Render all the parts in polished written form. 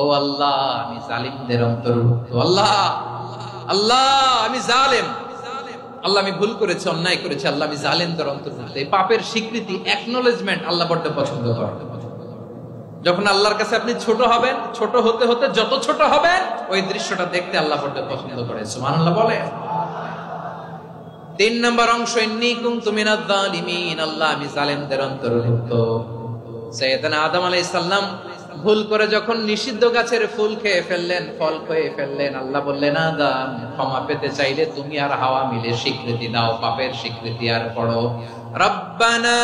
ও আল্লাহ আমি জালিমদের অন্তর্ভুক্ত। আল্লাহ আল্লাহ আমি জালেম, আল্লাহ আমি ভুল করেছি, অন্যায় করেছি, আল্লাহ আমি জালিমদের অন্তর্ভুক্ত। এই পাপের স্বীকৃতি, অ্যাকনলেজমেন্ট আল্লাহ বড্ড পছন্দ করেন। যখন আল্লাহর কাছে আপনি ছোট হবেন, ছোট হতে হতে যত ছোট হবেন ওই দৃশ্যটা দেখতে আল্লাহ বড্ড পছন্দ করে। সুবহানাল্লাহ বলে। 3 নম্বর অংশ, ইন্নী কুনতু মিনাজ জালিমিন, আল্লাহ আমি জালেমদের অন্তর্ভুক্ত। সাইয়েদনা আদম আলাইহিস সালাম ভুল করে যখন নিষিদ্ধ গাছের ফুল খেয়ে ফেললেন, ফল খেয়ে ফেললেন, আল্লাহ বললেন আদম ক্ষমা পেতে চাইলে তুমি আর হাওয়া মিলে স্বীকৃতি দাও, পাপের স্বীকৃতি আর পড়ো, রব্বানা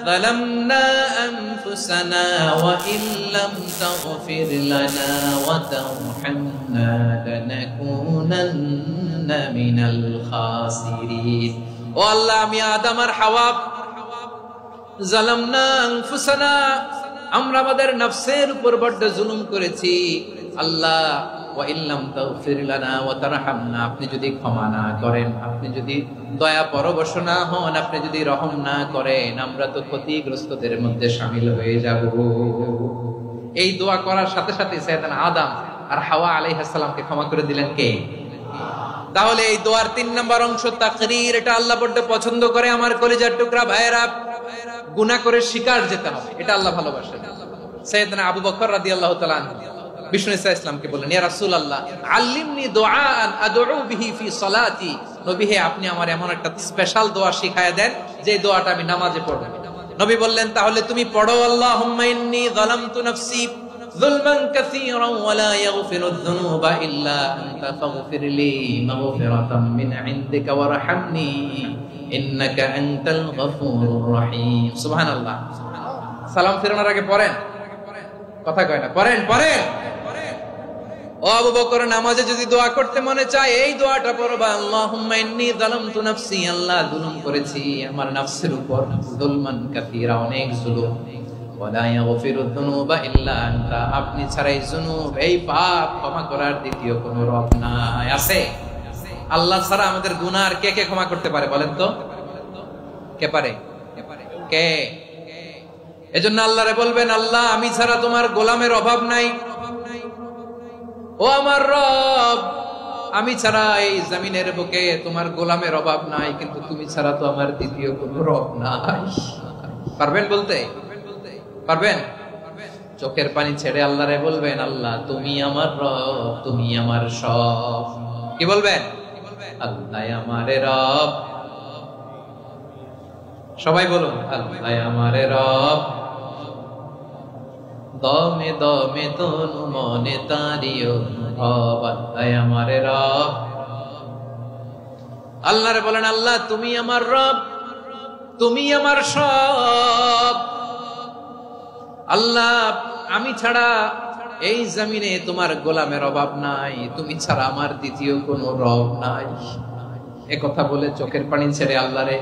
যালামনা আনফুসানা ওয়া ইল্লাম তাগফির লানা ওয়া তারহামনা লানাকুনান্না মিনাল খাসিরিন। ও আল্লাহ আমি আদম আর হাওয়া যালামনা আনফুসানা, আমরা আমাদের নফসের উপর বড্ড জুলুম করেছি। আল্লাহ ওয়া ইল্লাম তাগফির লানা ওয়া তারহামনা, আপনি যদি ক্ষমা না করেন, আপনি যদি দয়া পরবশ না হন, আপনি যদি রহম না করেন, আমরা তো ক্ষতিগ্রস্তদের মধ্যে শামিল হয়ে যাব। এই দোয়া করার সাথে সাথে সাইয়েদনা আদম আর হাওয়া আলাইহিস সালামকে ক্ষমা করে দিলেন কে? তাহলে এই দোয়ার 3 নম্বর অংশ তাকরীর, এটা আল্লাহ বড্ড পছন্দ করে। আমার কলিজার টুকরা ভাইয়েরা, গুনাহ করে শিকার যেতে হবে, এটা আল্লাহ ভালোবাসেন। সাইয়েদনা আবু বকর রাদিয়াল্লাহু তাআলা বিষ্ণু ঈসা ইসলামকে বললেন, ইয়া রাসূলুল্লাহ আল্লিমনি দুআআন আদউ বিহি ফি সালাতি, নবী হে আপনি আমার এমন একটা স্পেশাল দোয়া শিখায়া দেন যে দোয়াটা আমি নামাজে পড়ব। নবী বললেন, তাহলে তুমি পড়ো, আল্লাহুম্মা ইন্নী যালামতু নাফসি যুলমান কাসীরান ওয়া লা ইয়াগফিরুয যুনুবা ইল্লা আনতা ফাগফিরলি মাগফিরাতাম মিন ইনদিকা ওয়ারহামনি ইন্নাকা আনতাল গফুরুর রহিম। সুবহানাল্লাহ। সালাম ফেরানোর আগে পড়েন, কথা কয় না, পড়েন পড়েন। ও আবু বকর, নামাজে যদি দোয়া করতে মনে চায় এই দোয়াটা পড়বা, আল্লাহুম্মা ইন্নী যালামতু নাফসি, আল্লাহ জুলুম করেছি আমার নফসের উপর, যুলমান কাসীরা, অনেক জুলুম, ওয়া লা ইয়াগফিরুয যুনুবা ইল্লা আনতা, আপনি ছাড়াই জুনুব, এই পাপ ক্ষমা করার দ্বিতীয় কোনো রব নাই। আছে? আল্লাহ ছাড়া আমাদের গুনাহ আর কে কে ক্ষমা করতে পারে বলেন তো? কে পারে? কে? এজন্য আল্লাহরে বলবেন, আল্লাহ আমি ছাড়া তোমার গোলামের অভাব নাই, ও আমার রব আমি ছাড়া এই জমিনের বুকে তোমার গোলামের অভাব নাই, কিন্তু তুমি ছাড়া তো আমার দ্বিতীয় কোনো রব নাই। পারবেন বলতে? পারবেন? চোখের পানি ছেড়ে আল্লাহরে বলবেন, আল্লাহ তুমি আমার রব, তুমি আমার সব। কি বলবেন? আল্লাহ আমারে রব। সবাই বলুন, আল্লাহ আমারে রব, দমে দমে তনু মনে তারি অনুভব, আল্লাহ আমারে রব। আল্লাহরে বলেন, আল্লাহ তুমি আমার রব, তুমি আমার সব। আল্লাহ আমি ছাড়া এই জমিনে তোমার গোলামের অভাব নাই, তুমি ছাড়া আমার দ্বিতীয় কোনো রব নাই। এ কথা বলে চোখের পানি ছেড়ে আল্লাহরে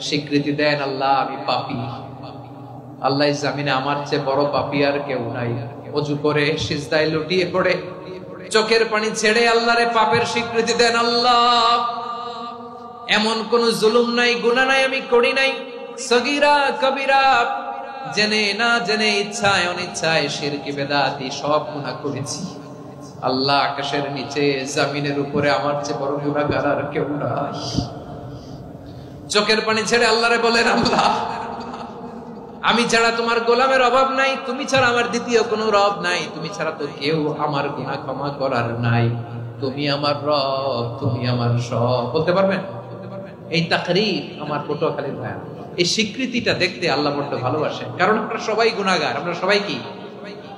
স্বীকৃতি দেন, আল্লাহ আমি পাপী, আল্লাহ এই জমিনে আমার চেয়ে বড় পাপী আর কেউ নাই। ওযু করে সিজদায় লুটিয়ে পড়ে চোখের পানি ছেড়ে আল্লাহরে পাপের স্বীকৃতি দেন, আল্লাহ এমন কোন জুলুম নাই, গুনাহ নাই আমি করি নাই, সগীরা কবিরা, জেনে না জেনে, ইচ্ছায় অনিচ্ছায়, শিরকি বেদাতি সব গুনাহ করেছি। আল্লাহ আকাশের নিচে জমিনের উপরে আমার চেয়ে বড় গুনাহগার আর কেউ নাই। চোখের পানি ছেড়ে আল্লাহরে বলেন, আল্লাহ আমি ছাড়া তোমার গোলামের অভাব নাই, তুমি ছাড়া আমার দ্বিতীয় কোনো রব নাই, তুমি ছাড়া তো কেউ আমার গুনাহ ক্ষমা করার নাই, তুমি আমার রব, তুমি আমার সব। বলতে পারবেন? এই তাকরীর আমার পটুয়াখালীর ভাই, এই স্বীকৃতিটা দেখতে আল্লাহ বড় ভালোবাসেন, কারণ আমরা সবাই গুনাহগার, আমরা সবাই কি?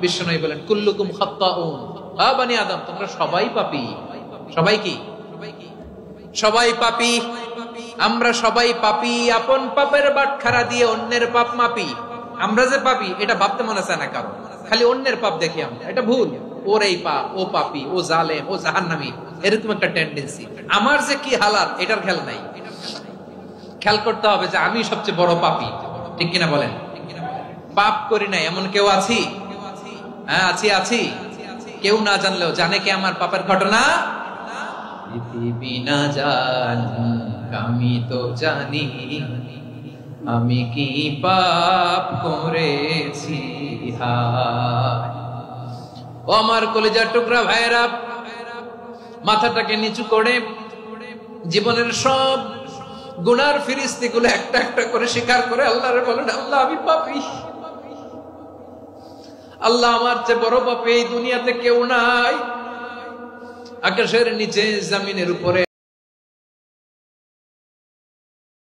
বিশ্বনবী বলেন, কুল্লুকুম খাত্তাউন, আ বনি আদম তোমরা সবাই পাপী। সবাই কি? সবাই পাপী। আমরা সবাই পাপী, আপন পাপের বাটখারা দিয়ে অন্যের পাপ মাপি। আমরা যে পাপী এটা ভাবতে মনে চায় না কারো, খালি অন্যের পাপ দেখি আমরা, এটা ভুল। ওর এই পাপ, ও পাপী, ও জালেম, ও জাহান্নামী, এরকম একটা টেন্ডেন্সি। আমার যে কি হালাত এটার খেয়াল নাই। খেয়াল করতে হবে যে আমি সবচেয়ে বড় পাপী, ঠিক কিনা বলেন? পাপ করি না এমন কেউ আছি? হ্যাঁ আছি, আছি। কেউ না জানলেও জানে কে আমার পাপের ঘটনা? পৃথিবী না জানুক আমি তো জানি, আমি কি পাপ করেছি হায়। ও আমার কলিজার টুকরা ভাইয়েরা, মাথাটাকে নিচু করে জীবনের সব গুনার ফিরিস্তিগুলো একটা একটা করে স্বীকার করে আল্লাহরে বলেন, আল্লাহ আমি পাপী, আল্লাহ আমার চেয়ে বড় পাপী এই দুনিয়াতে কেউ নাই। আকাশের নিচে জমিনের উপরে